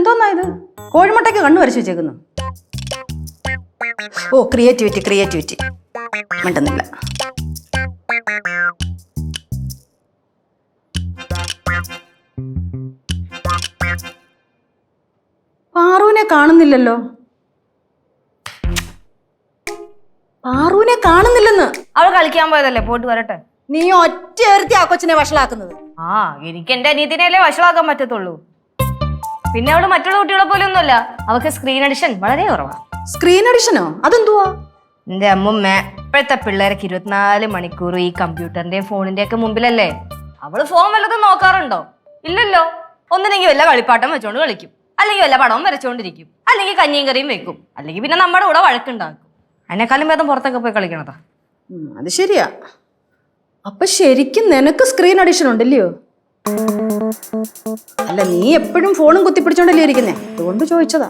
ഇതെന്തോന്നാ ഇത്? കോഴിമുട്ടയ്ക്ക് കണ്ണു വരച്ചു വെച്ചേക്കുന്നു. ഓ, ക്രിയേറ്റിവിറ്റി. മിണ്ടുന്നില്ല. പാറുവിനെ കാണുന്നില്ലല്ലോ. പാറുവിനെ അവൾ കളിക്കാൻ പോയതല്ലേ, പോയിട്ട് വരട്ടെ. നീ ഒറ്റ ആ കൊച്ചിനെ വഷളാക്കുന്നത്. എനിക്ക് എന്റെ അനിയത്തിനെയല്ലേ വഷളാക്കാൻ പറ്റത്തുള്ളൂ. പിന്നെ അവള് മറ്റുള്ള കുട്ടികളെ പോലെ ഒന്നുമല്ല, അവൾക്ക് സ്ക്രീൻ അഡിഷൻ വളരെ കുറവാണ്. സ്ക്രീൻ അഡിഷനോ? അതെന്തുവാ? എന്റെ അമ്മൂമ്മ, ഇപ്പോഴത്തെ പിള്ളേരൊക്കെ 24 മണിക്കൂർ ഈ കമ്പ്യൂട്ടറിന്റെയും ഫോണിന്റെയും ഒക്കെ മുമ്പിലല്ലേ. അവള് ഫോൺ വല്ലതും നോക്കാറുണ്ടോ? ഇല്ലല്ലോ. ഒന്നിനെങ്കിൽ വല്ല കളിപ്പാട്ടം വെച്ചോണ്ട് കളിക്കും, അല്ലെങ്കിൽ വല്ല പടവും വരച്ചോണ്ടിരിക്കും, അല്ലെങ്കിൽ കഞ്ഞിയും കറിയും വെക്കും, അല്ലെങ്കിൽ പിന്നെ നമ്മുടെ കൂടെ വഴക്കുണ്ടാക്കും. അതിനേക്കാളും ഭേദം പുറത്തൊക്കെ പോയി കളിക്കണതാ. അത് ശരിയാ. അപ്പൊ ശരിക്കും നിനക്ക് സ്ക്രീൻ അഡിഷൻ ഉണ്ടല്ലയോ? അല്ല, നീ എപ്പോഴും ഫോണും കുത്തിപ്പിടിച്ചോണ്ടല്ലേ ഇരിക്കുന്നേ, അതുകൊണ്ട് ചോദിച്ചതാ.